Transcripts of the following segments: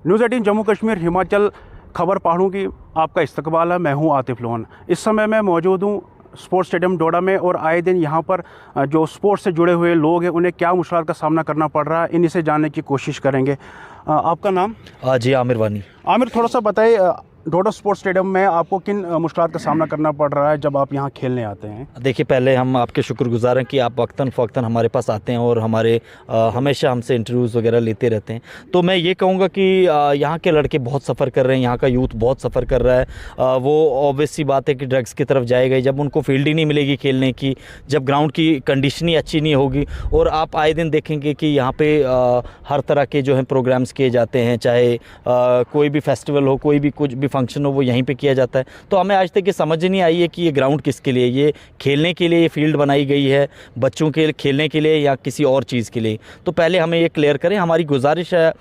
News 18 Jammu Kashmir Himachal खबर पहाड़ों की आपका इस्तकबाल है। मैं हूं आतिफ लोन। इस समय मैं मौजूद हूं स्पोर्ट्स स्टेडियम डोडा में और आए दिन यहां पर जो स्पोर्ट्स से जुड़े हुए लोग हैं उन्हें क्या मुश्किल का सामना करना पड़ रहा है, इन्हीं से जानने की कोशिश करेंगे। आपका नाम? जी आमिर वानी। आमिर, थोड़ा सा बताइए डोडा स्पोर्ट्स स्टेडियम में आपको किन मुश्किलात का सामना करना पड़ रहा है जब आप यहाँ खेलने आते हैं? देखिए, पहले हम आपके शुक्रगुजार हैं कि आप वक्तन फ़वक्तन हमारे पास आते हैं और हमारे हमेशा हमसे इंटरव्यूज़ वगैरह लेते रहते हैं। तो मैं ये कहूँगा कि यहाँ के लड़के बहुत सफ़र कर रहे हैं, यहाँ का यूथ बहुत सफ़र कर रहा है। वो ऑब्वियस सी बात है कि ड्रग्स की तरफ जाएगा जब उनको फील्ड ही नहीं मिलेगी खेलने की, जब ग्राउंड की कंडीशन ही अच्छी नहीं होगी। और आप आए दिन देखेंगे कि यहाँ पर हर तरह के जो है प्रोग्राम्स किए जाते हैं, चाहे कोई भी फेस्टिवल हो, कोई भी कुछ भी फंक्शन हो, वो यहीं पे किया जाता है। तो हमें आज तक ये समझ नहीं आई है कि ये ग्राउंड किसके लिए, ये खेलने के लिए ये फील्ड बनाई गई है, बच्चों के खेलने के लिए या किसी और चीज़ के लिए। तो पहले हमें ये क्लियर करें। हमारी गुजारिश है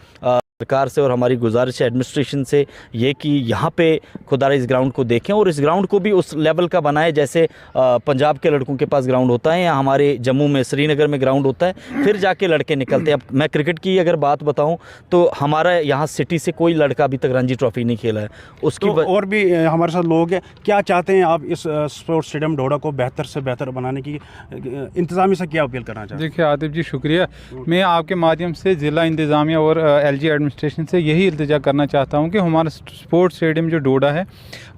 सरकार से और हमारी गुजारिश है एडमिनिस्ट्रेशन से ये कि यहाँ पे खुदा इस ग्राउंड को देखें और इस ग्राउंड को भी उस लेवल का बनाए जैसे पंजाब के लड़कों के पास ग्राउंड होता है या हमारे जम्मू में श्रीनगर में ग्राउंड होता है, फिर जाके लड़के निकलते हैं। अब मैं क्रिकेट की अगर बात बताऊं तो हमारा यहाँ सिटी से कोई लड़का अभी तक रणजी ट्रॉफी नहीं खेला है। उसकी तो और भी हमारे साथ लोग हैं, क्या चाहते हैं आप इस स्पोर्ट्स स्टेडियम डोडा को बेहतर से बेहतर बनाने की इंतज़ामी से क्या अपील करना चाहते हैं? देखिए आतिफ जी, शुक्रिया। मैं आपके माध्यम से ज़िला इंतज़ामिया और LG एडमिनिस्ट्रेशन से यही इल्तिजा करना चाहता हूं कि हमारा स्पोर्ट्स स्टेडियम जो डोडा है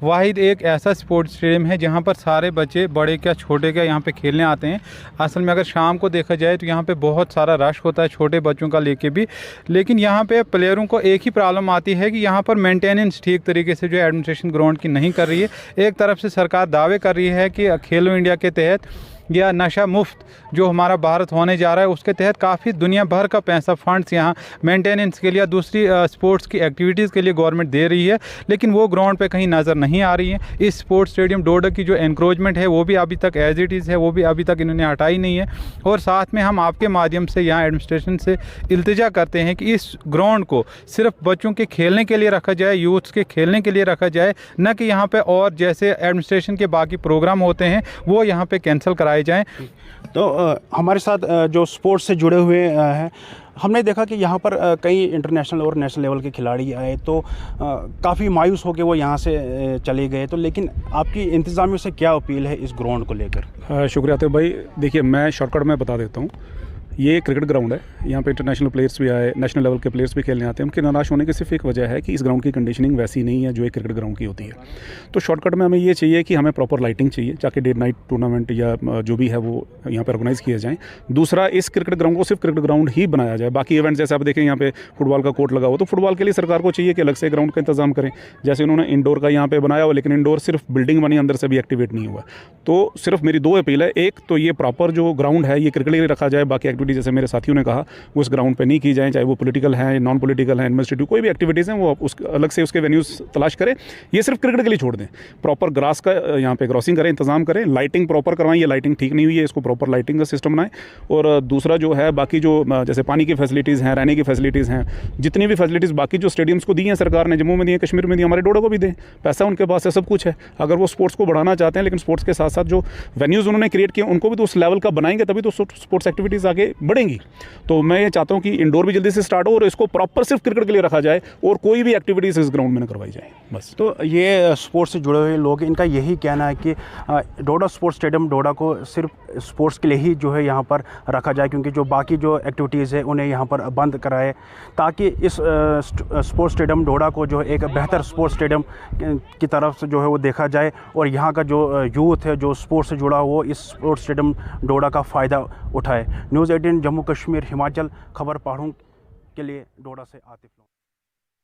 वाहिद एक ऐसा स्पोर्ट्स स्टेडियम है जहां पर सारे बच्चे, बड़े क्या छोटे क्या, यहां पे खेलने आते हैं। असल में अगर शाम को देखा जाए तो यहां पे बहुत सारा रश होता है, छोटे बच्चों का लेके भी। लेकिन यहां पे प्लेयरों को एक ही प्रॉब्लम आती है कि यहां पर मेंटेनेंस ठीक तरीके से जो एडमिनिस्ट्रेशन ग्राउंड की नहीं कर रही है। एक तरफ से सरकार दावे कर रही है कि खेलो इंडिया के तहत या नशा मुफ्त जो हमारा भारत होने जा रहा है उसके तहत काफ़ी दुनिया भर का पैसा फंड्स यहाँ मेंटेनेंस के लिए, दूसरी स्पोर्ट्स की एक्टिविटीज़ के लिए गवर्नमेंट दे रही है, लेकिन वो ग्राउंड पे कहीं नज़र नहीं आ रही है। इस स्पोर्ट्स स्टेडियम डोडा की जो एनक्रोचमेंट है वो भी अभी तक एज इट इज़ है, वो भी अभी तक इन्होंने हटाई नहीं है। और साथ में हम आपके माध्यम से यहाँ एडमिनिस्ट्रेशन से इल्तिजा करते हैं कि इस ग्राउंड को सिर्फ बच्चों के खेलने के लिए रखा जाए, यूथ्स के खेलने के लिए रखा जाए, न कि यहाँ पर और जैसे एडमिनिस्ट्रेशन के बाकी प्रोग्राम होते हैं वो यहाँ पर कैंसिल कराए जाएं। तो हमारे साथ जो स्पोर्ट्स से जुड़े हुए हैं, हमने देखा कि यहाँ पर कई इंटरनेशनल और नेशनल लेवल के खिलाड़ी आए तो काफ़ी मायूस होकर वो यहाँ से चले गए। तो लेकिन आपकी इंतज़ामिया से क्या अपील है इस ग्राउंड को लेकर? शुक्रिया आतिफ भाई। देखिए, मैं शॉर्टकट में बता देता हूँ। ये क्रिकेट ग्राउंड है, यहाँ पे इंटरनेशनल प्लेयर्स भी आए, नेशनल लेवल के प्लेयर्स भी खेलने आते हैं। उनके निराश होने की सिर्फ एक वजह है कि इस ग्राउंड की कंडीशनिंग वैसी नहीं है जो एक क्रिकेट ग्राउंड की होती है। तो शॉर्टकट में हमें ये चाहिए कि हमें प्रॉपर लाइटिंग चाहिए ताकि डे नाइट टूर्नामेंट या जो भी है वो यहाँ पर ऑर्गेनाइज़ किए जाएँ। दूसरा, इस क्रिकेट ग्राउंड को सिर्फ क्रिकेट ग्राउंड ही बनाया जाए। बाकी इवेंट जैसे आप देखें यहाँ पे फुटबॉल का कोर्ट लगा हो, तो फुटबॉल के लिए सरकार को चाहिए कि अलग से ग्राउंड का इंतजाम करें। जैसे उन्होंने इंडोर का यहाँ पे बनाया हुआ, लेकिन इंडोर सिर्फ बिल्डिंग बनी, अंदर से भी एक्टिवेट नहीं हुआ। तो सिर्फ मेरी दो अपील है। एक तो ये प्रॉपर जो ग्राउंड है ये क्रिकेट के लिए रखा जाए, बाकी एक्टिविटी जैसे मेरे साथियों ने कहा वो इस ग्राउंड पे नहीं की जाए, चाहे वो पॉलिटिकल है, नॉन पॉलिटिकल है, एडमिनिस्ट्रेटिव कोई भी एक्टिविटीज़ हैं वो उस अलग से उसके वेन्यूज़ तलाश करें। ये सिर्फ क्रिकेट के लिए छोड़ दें। प्रॉपर ग्रास का यहाँ पे क्रॉसिंग करें, इंतजाम करें, लाइटिंग प्रॉपर करवाएं। ये लाइटिंग ठीक नहीं हुई है, इसको प्रॉपर लाइटिंग का सिस्टम बनाएं। और दूसरा जो है, बाकी जो जैसे पानी की फैसिलिटीज़ हैं, रहने की फैसिलिटीज़ हैं, जितनी भी फैसिलिटीज़ बाकी जो स्टेडियम्स को दी हैं सरकार ने, जम्मू में दी है, कश्मीर में दी, हमारे डोडा को भी दें। पैसा उनके पास है, सब कुछ है। अगर वो स्पोर्ट्स को बढ़ाना चाहते हैं, लेकिन स्पोर्ट्स के साथ साथ जो वेन्यूज़ उन्होंने क्रिएट किए उनको भी तो उस लेवल का बनाएंगे, तभी तो स्पोर्ट्स एक्टिविटीज़ आगे बढ़ेंगी। तो मैं ये चाहता हूँ कि इंडोर भी जल्दी से स्टार्ट हो और इसको प्रॉपर सिर्फ क्रिकेट के लिए रखा जाए और कोई भी एक्टिविटीज़ इस ग्राउंड में न करवाई जाए, बस। तो ये स्पोर्ट्स से जुड़े हुए लोग, इनका यही कहना है कि डोडा स्पोर्ट्स स्टेडियम डोडा को सिर्फ स्पोर्ट्स के लिए ही जो है यहाँ पर रखा जाए, क्योंकि जो बाकी जो एक्टिविटीज़ है उन्हें यहाँ पर बंद कराए, ताकि इस स्पोर्ट्स स्टेडियम डोडा को जो है एक बेहतर स्पोर्ट्स स्टेडियम की तरफ से जो है वो देखा जाए और यहाँ का जो यूथ है जो स्पोर्ट्स से जुड़ा हो इस स्पोर्ट्स स्टेडियम डोडा का फ़ायदा उठाए। न्यूज़ 18 जम्मू कश्मीर हिमाचल खबर पहाड़ों के लिए डोडा से आतिफ लोन।